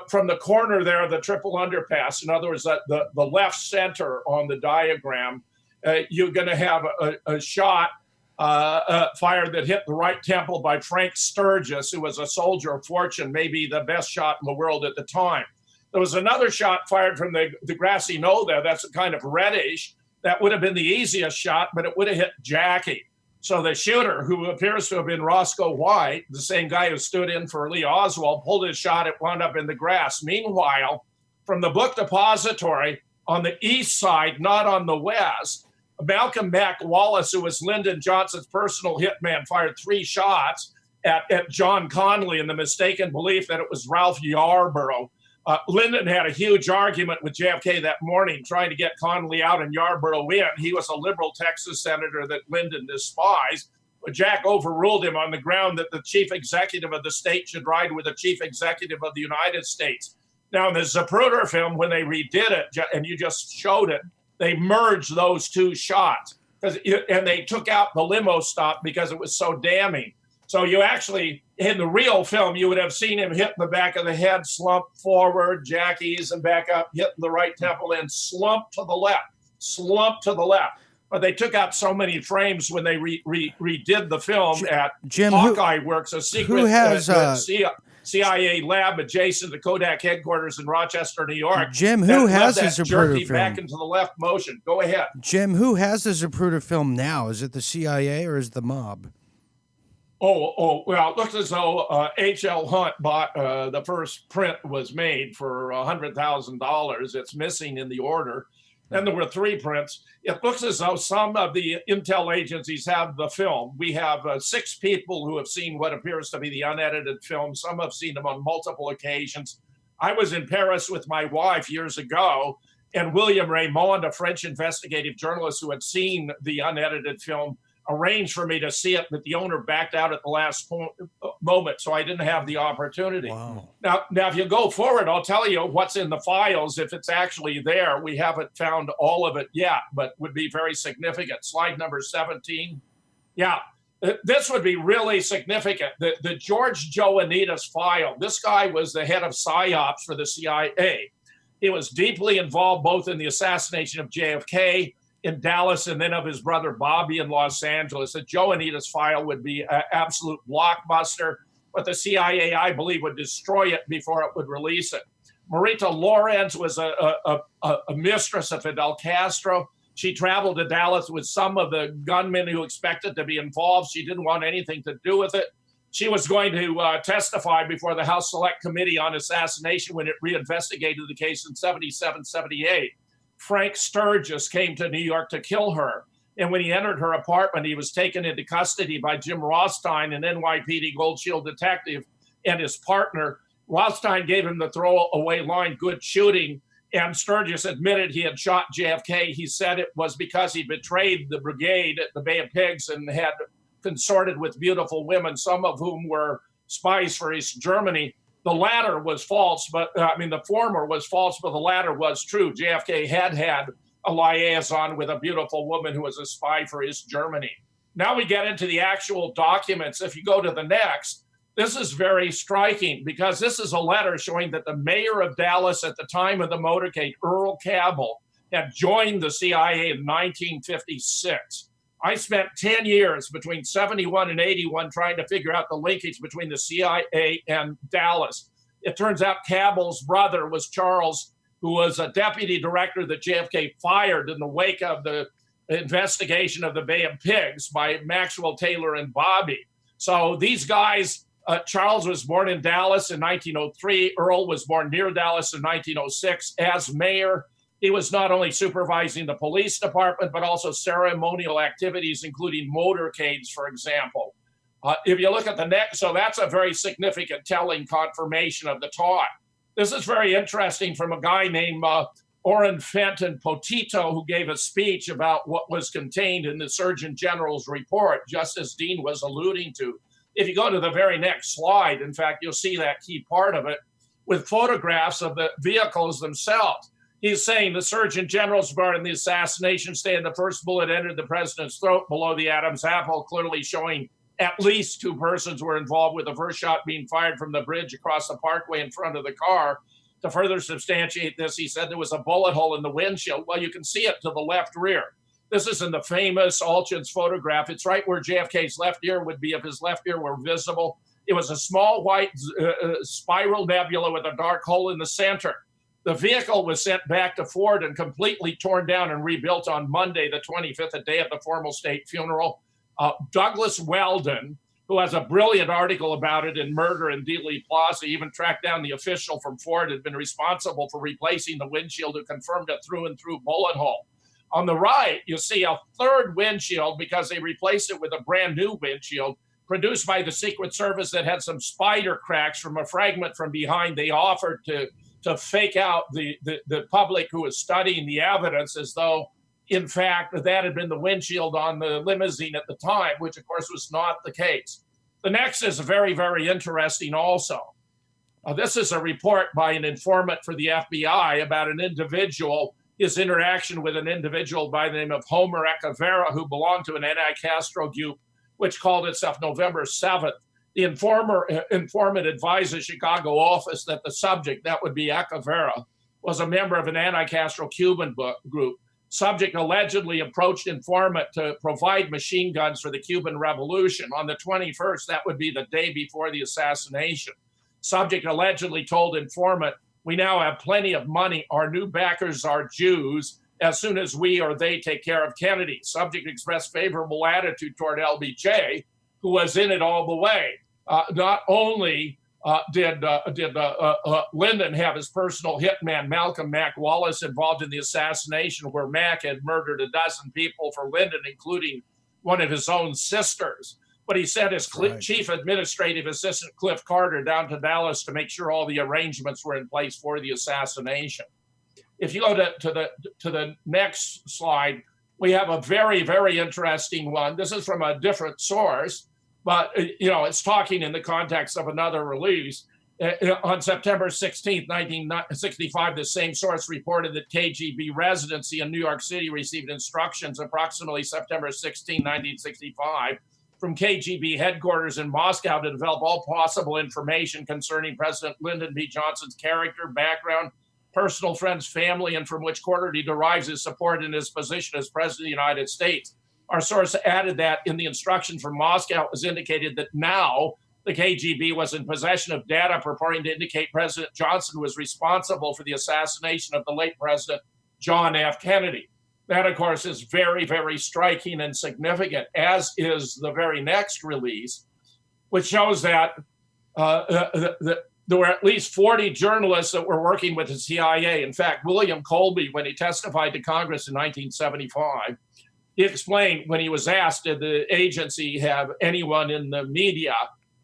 from the corner there, the triple underpass, in other words, the left center on the diagram, you're going to have a shot fired that hit the right temple by Frank Sturgis, who was a soldier of fortune, maybe the best shot in the world at the time. There was another shot fired from the grassy knoll there. That's kind of reddish. That would have been the easiest shot, but it would have hit Jackie. So the shooter, who appears to have been Roscoe White, the same guy who stood in for Lee Oswald, pulled his shot. It wound up in the grass. Meanwhile, from the book depository on the east side, not on the west, Malcolm Mack Wallace, who was Lyndon Johnson's personal hitman, fired 3 shots at John Connolly in the mistaken belief that it was Ralph Yarborough. Lyndon had a huge argument with JFK that morning, trying to get Connolly out and Yarborough in. He was a liberal Texas senator that Lyndon despised. But Jack overruled him on the ground that the chief executive of the state should ride with the chief executive of the United States. Now, in the Zapruder film, when they redid it, and you just showed it, they merged those 2 shots. And they took out the limo stop because it was so damning. So you actually, in the real film, you would have seen him hit the back of the head, slump forward, Jack ease and back up, hit the right temple, and slump to the left. But they took out so many frames when they redid the film at Jim, Hawkeye Works, a secret who has, CIA lab adjacent to Kodak headquarters in Rochester, New York. Jim, who has the Zapruder film? Back into the left motion. Go ahead. Jim, who has the Zapruder film now? Is it the CIA or is it the mob? Well, it looks as though H.L. Hunt bought the first print was made for $100,000. It's missing in the order. Then there were 3 prints. It looks as though some of the intel agencies have the film. We have 6 people who have seen what appears to be the unedited film. Some have seen them on multiple occasions. I was in Paris with my wife years ago, and William Raymond, a French investigative journalist who had seen the unedited film, arranged for me to see it, but the owner backed out at the last moment, so I didn't have the opportunity. Wow. Now, if you go forward, I'll tell you what's in the files. If it's actually there, we haven't found all of it yet, but would be very significant. Slide number 17. Yeah, this would be really significant. The George Joanitas file. This guy was the head of PSYOPs for the CIA. He was deeply involved both in the assassination of JFK in Dallas and then of his brother Bobby in Los Angeles. The Joanitas file would be an absolute blockbuster, but the CIA, I believe, would destroy it before it would release it. Marita Lorenz was a mistress of Fidel Castro. She traveled to Dallas with some of the gunmen who expected to be involved. She didn't want anything to do with it. She was going to testify before the House Select Committee on Assassination when it reinvestigated the case in 77, 78. Frank Sturgis came to New York to kill her. And when he entered her apartment, he was taken into custody by Jim Rothstein, an NYPD Gold Shield detective, and his partner. Rothstein gave him the throwaway line, "Good shooting." And Sturgis admitted he had shot JFK. He said it was because he betrayed the brigade at the Bay of Pigs and had consorted with beautiful women, some of whom were spies for East Germany. The latter was false, but the former was false, but the latter was true. JFK had a liaison with a beautiful woman who was a spy for East Germany. Now we get into the actual documents. If you go to the next, this is very striking because this is a letter showing that the mayor of Dallas at the time of the motorcade, Earl Cabell, had joined the CIA in 1956. I spent 10 years between 71 and 81 trying to figure out the linkage between the CIA and Dallas. It turns out Cabell's brother was Charles, who was a deputy director that JFK fired in the wake of the investigation of the Bay of Pigs by Maxwell Taylor and Bobby. So these guys, Charles was born in Dallas in 1903. Earl was born near Dallas in 1906. As mayor, he was not only supervising the police department, but also ceremonial activities, including motorcades, for example. If you look at the next, so that's a very significant telling confirmation of the talk. This is very interesting from a guy named Orrin Fenton Potito, who gave a speech about what was contained in the Surgeon General's report, just as Dean was alluding to. If you go to the very next slide, in fact, you'll see that key part of it with photographs of the vehicles themselves. He's saying the Surgeon General's part in the assassination stated the first bullet entered the president's throat below the Adam's apple, clearly showing at least 2 persons were involved, with the first shot being fired from the bridge across the parkway in front of the car. To further substantiate this, he said there was a bullet hole in the windshield. Well, you can see it to the left rear. This is in the famous Alchin's photograph. It's right where JFK's left ear would be if his left ear were visible. It was a small white spiral nebula with a dark hole in the center. The vehicle was sent back to Ford and completely torn down and rebuilt on Monday, the 25th, a day of the formal state funeral. Douglas Weldon, who has a brilliant article about it in Murder in Dealey Plaza, even tracked down the official from Ford had been responsible for replacing the windshield, who confirmed a through and through bullet hole. On the right, you see a third windshield because they replaced it with a brand new windshield produced by the Secret Service that had some spider cracks from a fragment from behind. They offered to fake out the public who was studying the evidence as though, in fact, that had been the windshield on the limousine at the time, which, of course, was not the case. The next is very, very interesting also. This is a report by an informant for the FBI about an individual, his interaction with an individual by the name of Homer Echeverria, who belonged to an anti-Castro group, which called itself November 7th. The informant advised the Chicago office that the subject, that would be Echeverria, was a member of an anti-Castro Cuban group. Subject allegedly approached informant to provide machine guns for the Cuban Revolution. On the 21st, that would be the day before the assassination. Subject allegedly told informant, "We now have plenty of money. Our new backers are Jews. As soon as we or they take care of Kennedy." Subject expressed favorable attitude toward LBJ, who was in it all the way. Not only did Lyndon have his personal hitman, Malcolm Mack Wallace, involved in the assassination, where Mack had murdered a dozen people for Lyndon, including one of his own sisters. But he sent his chief administrative assistant, Cliff Carter, down to Dallas to make sure all the arrangements were in place for the assassination. If you go to the next slide, we have a very, very interesting one. This is from a different source, but it's talking in the context of another release. On September 16th, 1965, the same source reported that KGB residency in New York City received instructions approximately September 16, 1965, from KGB headquarters in Moscow to develop all possible information concerning President Lyndon B. Johnson's character, background, personal friends, family, and from which quarter he derives his support in his position as President of the United States. Our source added that in the instruction from Moscow, it was indicated that now the KGB was in possession of data purporting to indicate President Johnson was responsible for the assassination of the late President John F. Kennedy. That, of course, is very, very striking and significant, as is the very next release, which shows that there were at least 40 journalists that were working with the CIA. In fact, William Colby, when he testified to Congress in 1975, he explained, when he was asked, did the agency have anyone in the media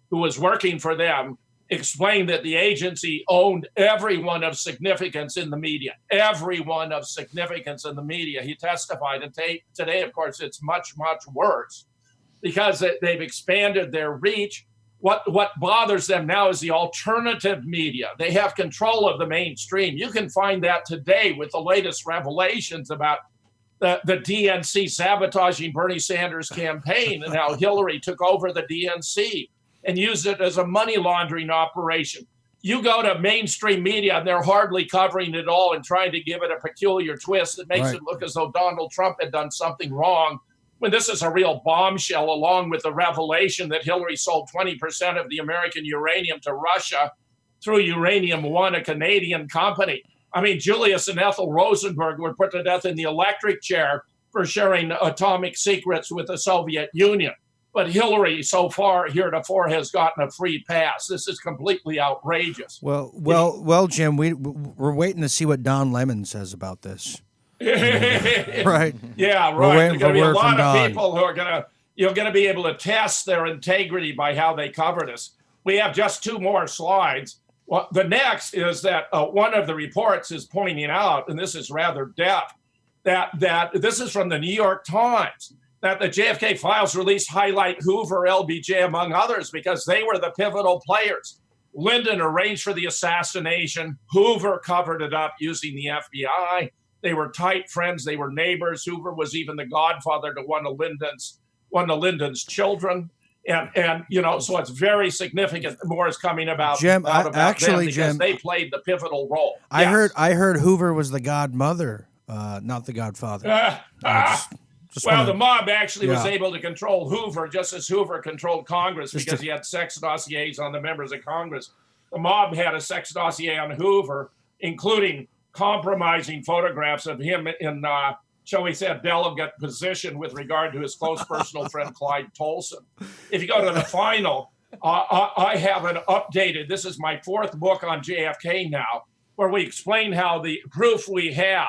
who was working for them, explained that the agency owned everyone of significance in the media, everyone of significance in the media. He testified, and today, of course, it's much, much worse because they've expanded their reach. What bothers them now is the alternative media. They have control of the mainstream. You can find that today with the latest revelations about the DNC sabotaging Bernie Sanders' campaign and how Hillary took over the DNC and used it as a money laundering operation. You go to mainstream media and they're hardly covering it all and trying to give it a peculiar twist that makes it look as though Donald Trump had done something wrong, when this is a real bombshell, along with the revelation that Hillary sold 20% of the American uranium to Russia through Uranium One, a Canadian company. I mean, Julius and Ethel Rosenberg were put to death in the electric chair for sharing atomic secrets with the Soviet Union. But Hillary, so far, heretofore, has gotten a free pass. This is completely outrageous. Well, Jim, we're waiting to see what Don Lemon says about this. Right? Yeah, right. There are going to be a lot of people who are going to be able to test their integrity by how they cover this. We have just 2 more slides. Well, the next is that one of the reports is pointing out, and this is rather deft, that this is from the New York Times, that the JFK files released highlight Hoover, LBJ, among others, because they were the pivotal players. Lyndon arranged for the assassination. Hoover covered it up using the FBI. They were tight friends. They were neighbors. Hoover was even the godfather to one of Lyndon's children. And so it's very significant. More is coming about Jim. about Actually, them because Jim, they played the pivotal role. I Yes. heard Hoover was the godmother, not the godfather. The mob actually was Yeah. able to control Hoover just as Hoover controlled Congress because he had sex dossiers on the members of Congress. The mob had a sex dossier on Hoover, including compromising photographs of him in, shall we say, a delegate position with regard to his close personal friend Clyde Tolson. If you go to the final, I have an updated, this is my fourth book on JFK now, where we explain how the proof we have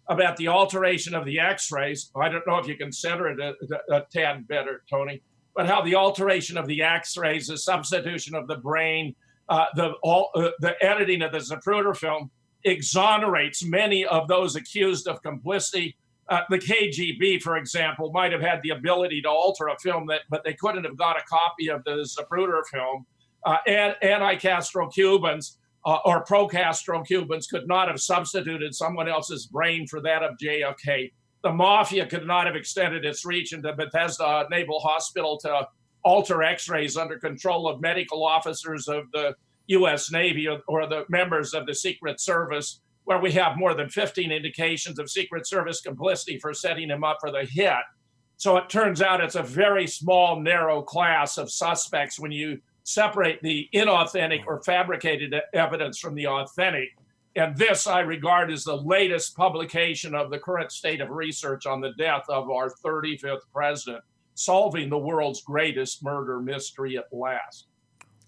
about the alteration of the X-rays, I don't know if you can center it a tad better, Tony, but how the alteration of the X-rays, the substitution of the brain, the editing of the Zapruder film exonerates many of those accused of complicity. The KGB, for example, might have had the ability to alter a film, but they couldn't have got a copy of the Zapruder film. Anti-Castro Cubans or pro-Castro Cubans could not have substituted someone else's brain for that of JFK. The mafia could not have extended its reach into Bethesda Naval Hospital to alter X-rays under control of medical officers of the U.S. Navy or the members of the Secret Service, where we have more than 15 indications of Secret Service complicity for setting him up for the hit. So it turns out it's a very small, narrow class of suspects when you separate the inauthentic or fabricated evidence from the authentic. And this I regard as the latest publication of the current state of research on the death of our 35th president, solving the world's greatest murder mystery at last.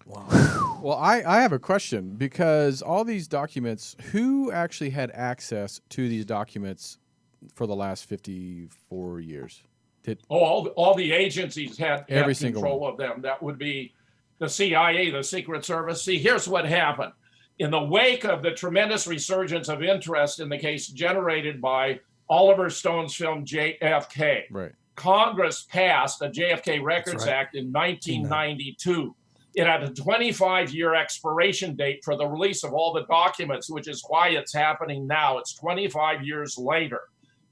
Well, I have a question, because all these documents, who actually had access to these documents for the last 54 years? All the agencies had Every single control one of them. That would be the CIA, the Secret Service. See, here's what happened. In the wake of the tremendous resurgence of interest in the case generated by Oliver Stone's film JFK, Right. Congress passed the JFK Records Act in 1992. It had a 25-year expiration date for the release of all the documents, which is why it's happening now. It's 25 years later.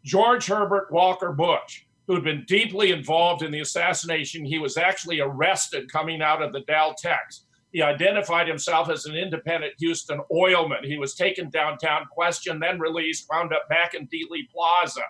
George Herbert Walker Bush, who'd been deeply involved in the assassination, he was actually arrested coming out of the Daltex. He identified himself as an independent Houston oilman. He was taken downtown, questioned, then released, wound up back in Dealey Plaza.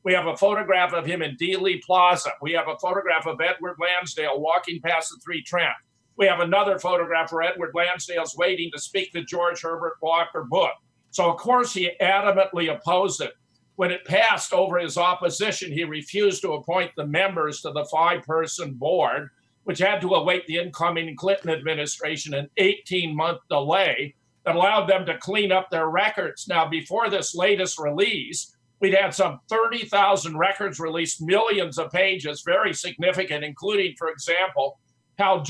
We have a photograph of him in Dealey Plaza. We have a photograph of Edward Lansdale walking past the Three Trent. We have another photograph where Edward Lansdale's waiting to speak to George Herbert Walker Bush. So, of course, he adamantly opposed it. When it passed over his opposition, he refused to appoint the members to the 5-person board, which had to await the incoming Clinton administration, an 18-month delay that allowed them to clean up their records. Now, before this latest release, we'd had some 30,000 records released, millions of pages, very significant, including, for example, how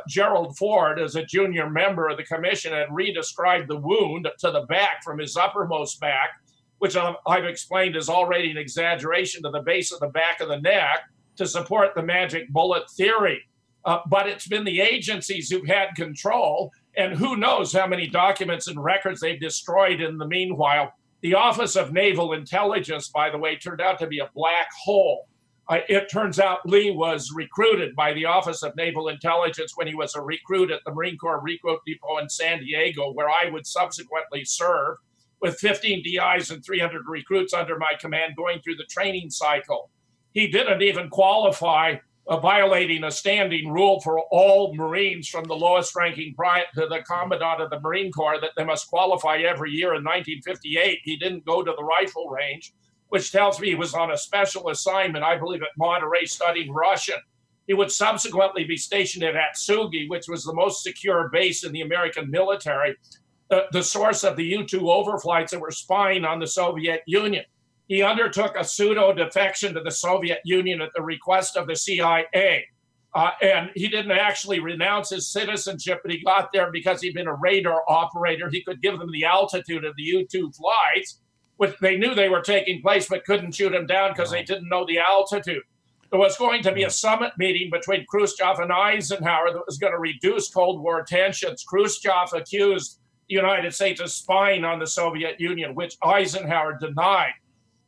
Gerald Ford, as a junior member of the commission, had re-described the wound to the back from his uppermost back, which I've explained is already an exaggeration to the base of the back of the neck to support the magic bullet theory. But it's been the agencies who've had control, and who knows how many documents and records they've destroyed in the meanwhile. The Office of Naval Intelligence, by the way, turned out to be a black hole. It turns out Lee was recruited by the Office of Naval Intelligence when he was a recruit at the Marine Corps Recruit Depot in San Diego, where I would subsequently serve with 15 DIs and 300 recruits under my command going through the training cycle. He didn't even qualify, violating a standing rule for all Marines from the lowest ranking private to the Commandant of the Marine Corps that they must qualify every year. In 1958, he didn't go to the rifle range, which tells me he was on a special assignment, I believe, at Monterey studying Russian. He would subsequently be stationed at Atsugi, which was the most secure base in the American military, the source of the U-2 overflights that were spying on the Soviet Union. He undertook a pseudo defection to the Soviet Union at the request of the CIA. And he didn't actually renounce his citizenship, but he got there because he'd been a radar operator. He could give them the altitude of the U-2 flights, which they knew they were taking place, but couldn't shoot him down because they didn't know the altitude. There was going to be a summit meeting between Khrushchev and Eisenhower that was going to reduce Cold War tensions. Khrushchev accused the United States of spying on the Soviet Union, which Eisenhower denied.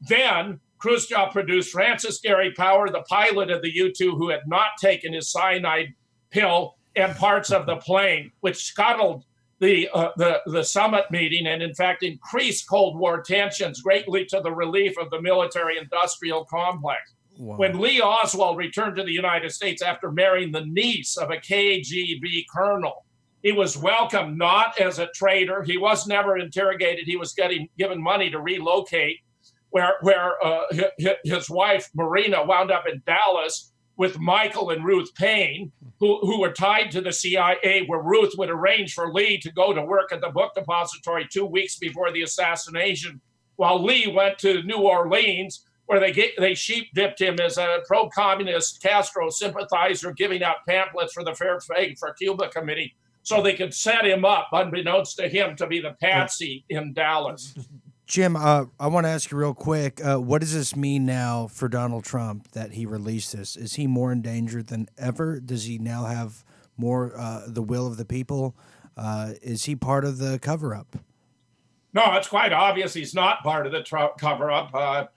Then Khrushchev produced Francis Gary Power, the pilot of the U-2, who had not taken his cyanide pill, and parts of the plane, which scuttled the summit meeting and, in fact, increased Cold War tensions greatly to the relief of the military-industrial complex. Wow. When Lee Oswald returned to the United States after marrying the niece of a KGB colonel, he was welcomed not as a traitor. He was never interrogated. He was given money to relocate, where his wife, Marina, wound up in Dallas with Michael and Ruth Payne, who were tied to the CIA, where Ruth would arrange for Lee to go to work at the book depository 2 weeks before the assassination, while Lee went to New Orleans, where they sheep-dipped him as a pro-communist Castro sympathizer, giving out pamphlets for the Fair Trade for Cuba Committee, so they could set him up, unbeknownst to him, to be the patsy in Dallas. Jim, I want to ask you real quick, what does this mean now for Donald Trump that he released this? Is he more in danger than ever? Does he now have more the will of the people? Is he part of the cover-up? No, it's quite obvious he's not part of the Trump cover-up.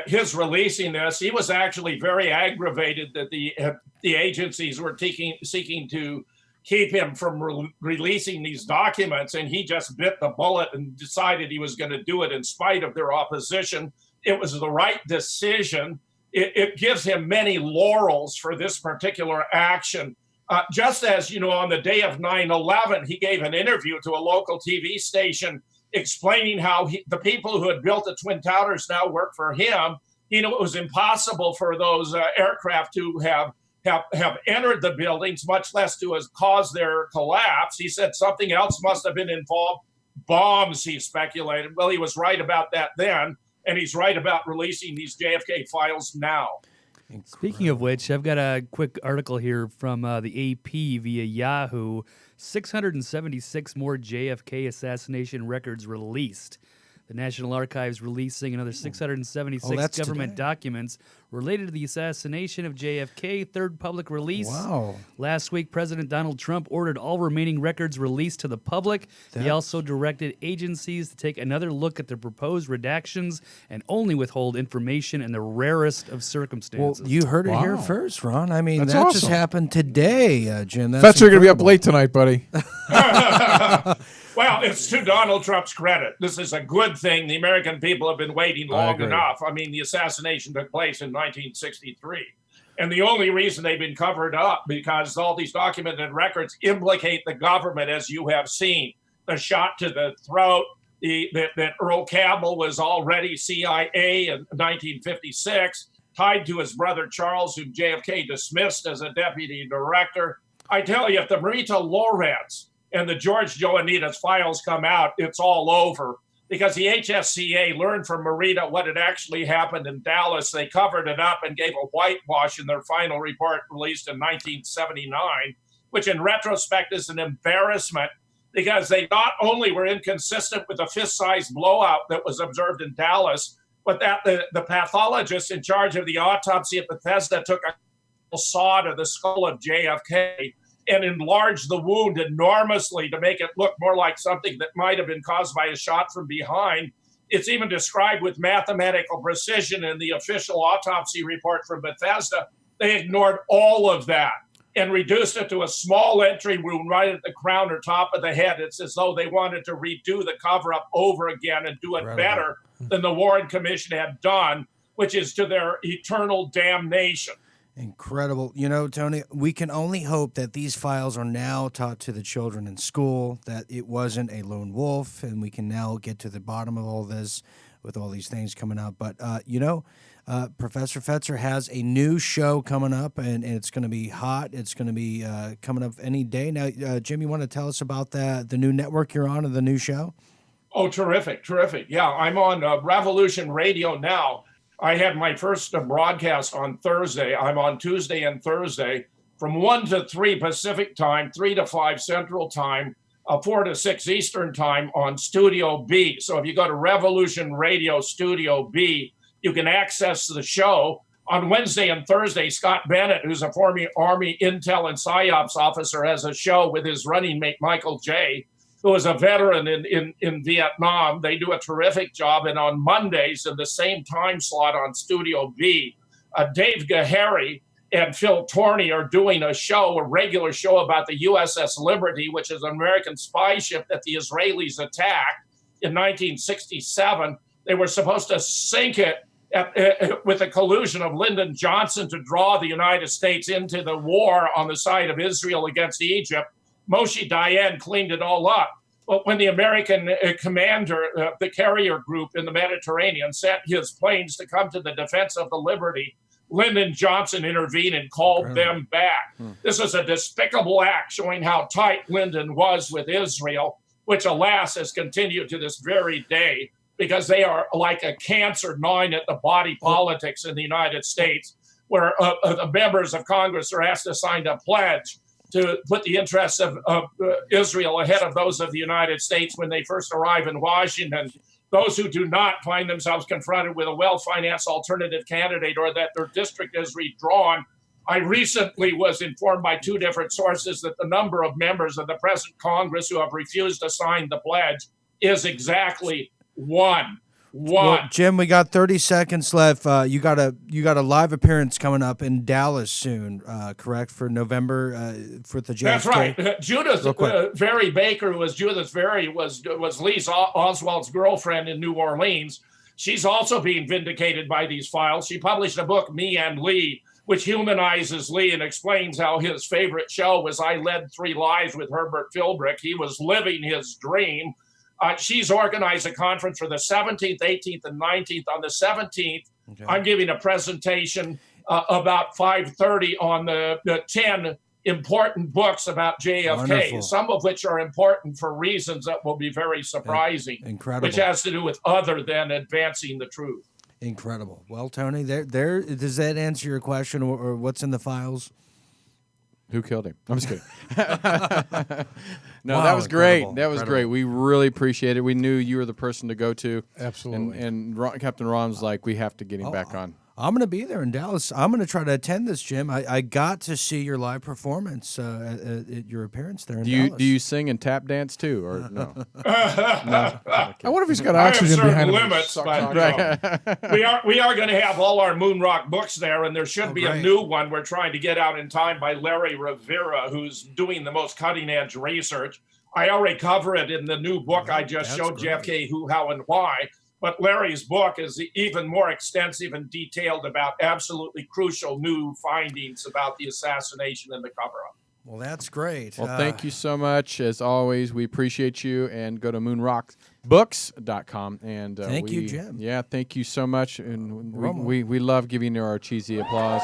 His releasing this, he was actually very aggravated that the agencies were seeking to keep him from releasing these documents, and he just bit the bullet and decided he was going to do it in spite of their opposition. It was the right decision. It gives him many laurels for this particular action. Just as, on the day of 9/11, he gave an interview to a local TV station explaining how the people who had built the Twin Towers now work for him. It was impossible for those aircraft to have entered the buildings, much less to have caused their collapse. He said something else must have been involved. Bombs, he speculated. Well, he was right about that then, and he's right about releasing these JFK files now. Incredible. Speaking of which, I've got a quick article here from the AP via Yahoo. 676 more JFK assassination records released. The National Archives releasing another 676 government documents related to the assassination of JFK, third public release. Wow. Last week, President Donald Trump ordered all remaining records released to the public. He also directed agencies to take another look at the proposed redactions and only withhold information in the rarest of circumstances. Well, you heard it here first, Ron. I mean, That's that awesome. just happened today, Jim. That's Fetzer, you're going to be up late tonight, buddy. Well, it's to Donald Trump's credit. This is a good thing. The American people have been waiting long enough. I mean, the assassination took place in 1963. And the only reason they've been covered up because all these documented records implicate the government, as you have seen. The shot to the throat, that Earl Cabell was already CIA in 1956, tied to his brother Charles, whom JFK dismissed as a deputy director. I tell you, if the Marita Lawrence and the George Joanitas files come out, it's all over. Because the HSCA learned from Marita what had actually happened in Dallas. They covered it up and gave a whitewash in their final report released in 1979, which in retrospect is an embarrassment because they not only were inconsistent with the fist-sized blowout that was observed in Dallas, but that the pathologist in charge of the autopsy at Bethesda took a saw to the skull of JFK and enlarged the wound enormously to make it look more like something that might have been caused by a shot from behind. It's even described with mathematical precision in the official autopsy report from Bethesda. They ignored all of that and reduced it to a small entry wound right at the crown or top of the head. It's as though they wanted to redo the cover-up over again and do it better than the Warren Commission had done, which is to their eternal damnation. Incredible. Tony, we can only hope that these files are now taught to the children in school, that it wasn't a lone wolf, and we can now get to the bottom of all this with all these things coming up. But, Professor Fetzer has a new show coming up, and it's going to be hot. It's going to be coming up any day. Now, Jim, you want to tell us about the new network you're on and the new show? Oh, terrific. Yeah, I'm on Revolution Radio now. I had my first broadcast on Thursday. I'm on Tuesday and Thursday. from 1 to 3 Pacific time, 3 to 5 Central time, 4 to 6 Eastern time on Studio B. So if you go to Revolution Radio Studio B, you can access the show. On Wednesday and Thursday, Scott Bennett, who's a former Army Intel and PSYOPs officer, has a show with his running mate, Michael J., who is a veteran in Vietnam. They do a terrific job. And on Mondays, in the same time slot on Studio B, Dave Gahary and Phil Torney are doing a regular show about the USS Liberty, which is an American spy ship that the Israelis attacked in 1967. They were supposed to sink it with the collusion of Lyndon Johnson to draw the United States into the war on the side of Israel against Egypt. Moshe Dayan cleaned it all up. But when the American commander, the carrier group in the Mediterranean, sent his planes to come to the defense of the Liberty, Lyndon Johnson intervened and called them back. This is a despicable act showing how tight Lyndon was with Israel, which alas has continued to this very day, because they are like a cancer gnawing at the body politics in the United States, where the members of Congress are asked to sign a pledge to put the interests of Israel ahead of those of the United States when they first arrive in Washington. Those who do not find themselves confronted with a well-financed alternative candidate or that their district is redrawn. I recently was informed by 2 different sources that the number of members of the present Congress who have refused to sign the pledge is exactly one. Well, Jim, we got 30 seconds left. You got a live appearance coming up in Dallas soon, correct? For November for the JFK. That's right. Judith Very Baker, who was Judith Very, was Lee's Oswald's girlfriend in New Orleans. She's also being vindicated by these files. She published a book, Me and Lee, which humanizes Lee and explains how his favorite show was I Led 3 Lives with Herbert Philbrick. He was living his dream. She's organized a conference for the 17th, 18th, and 19th. On the 17th, I'm giving a presentation about 5:30 on the 10 important books about JFK, Wonderful. some of which are important for reasons that will be very surprising, Incredible. which has to do with other than advancing the truth. Incredible. Well, Tony, there does that answer your question, or what's in the files? Who killed him? I'm just kidding. No, Wow, that was great. incredible, That was incredible. great. We really appreciate it. We knew you were the person to go to. Absolutely. And Captain Ron was like, we have to get him back on. I'm going to be there in Dallas. I'm going to try to attend this, Jim. I got to see your live performance at your appearance there in Dallas. Do you sing and tap dance too, or no? I wonder if he's got I have oxygen certain behind him. limits, but we are going to have all our Moon Rock books there, and there should be great. a new one we're trying to get out in time by Larry Rivera, who's doing the most cutting-edge research. I already cover it in the new book I just showed, great. JFK, Who, How, and Why. But Larry's book is even more extensive and detailed about absolutely crucial new findings about the assassination and the cover-up. Well, that's great. Well, thank you so much. As always, we appreciate you. And go to moonrockbooks.com. And Thank you, Jim. Yeah, thank you so much. And we love giving you our cheesy applause.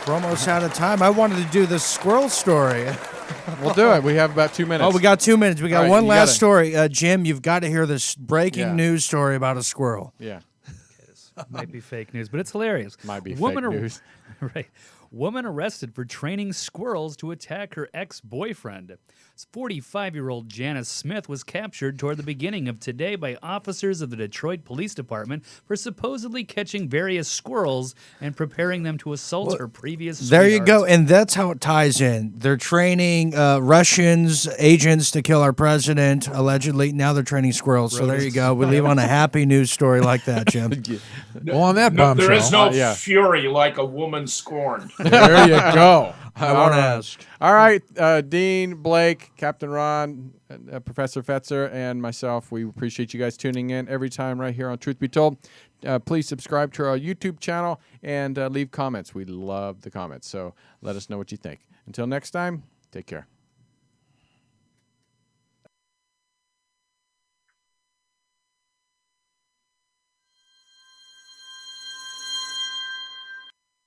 We're almost out of time. I wanted to do the squirrel story. We'll do it. We have about 2 minutes. Oh, we got 2 minutes. We got All right, one you last gotta- story. Jim, you've got to hear this breaking news story about a squirrel. Yeah, Might be fake news, but it's hilarious. might be Woman fake news. Right. Woman arrested for training squirrels to attack her ex-boyfriend. 45-year-old Janice Smith was captured toward the beginning of today by officers of the Detroit Police Department for supposedly catching various squirrels and preparing them to assault her previous There you go. sweetheart. And that's how it ties in. They're training Russians, agents to kill our president, allegedly. Now they're training squirrels. So there you go. We leave on a happy news story like that, Jim. Well, on that No, bombshell. there is no yeah. fury like a woman scorned. There you go. I won't ask. All right, Dean, Blake, Captain Ron, Professor Fetzer, and myself, we appreciate you guys tuning in every time right here on Truth Be Told. Please subscribe to our YouTube channel and leave comments. We love the comments, so let us know what you think. Until next time, take care.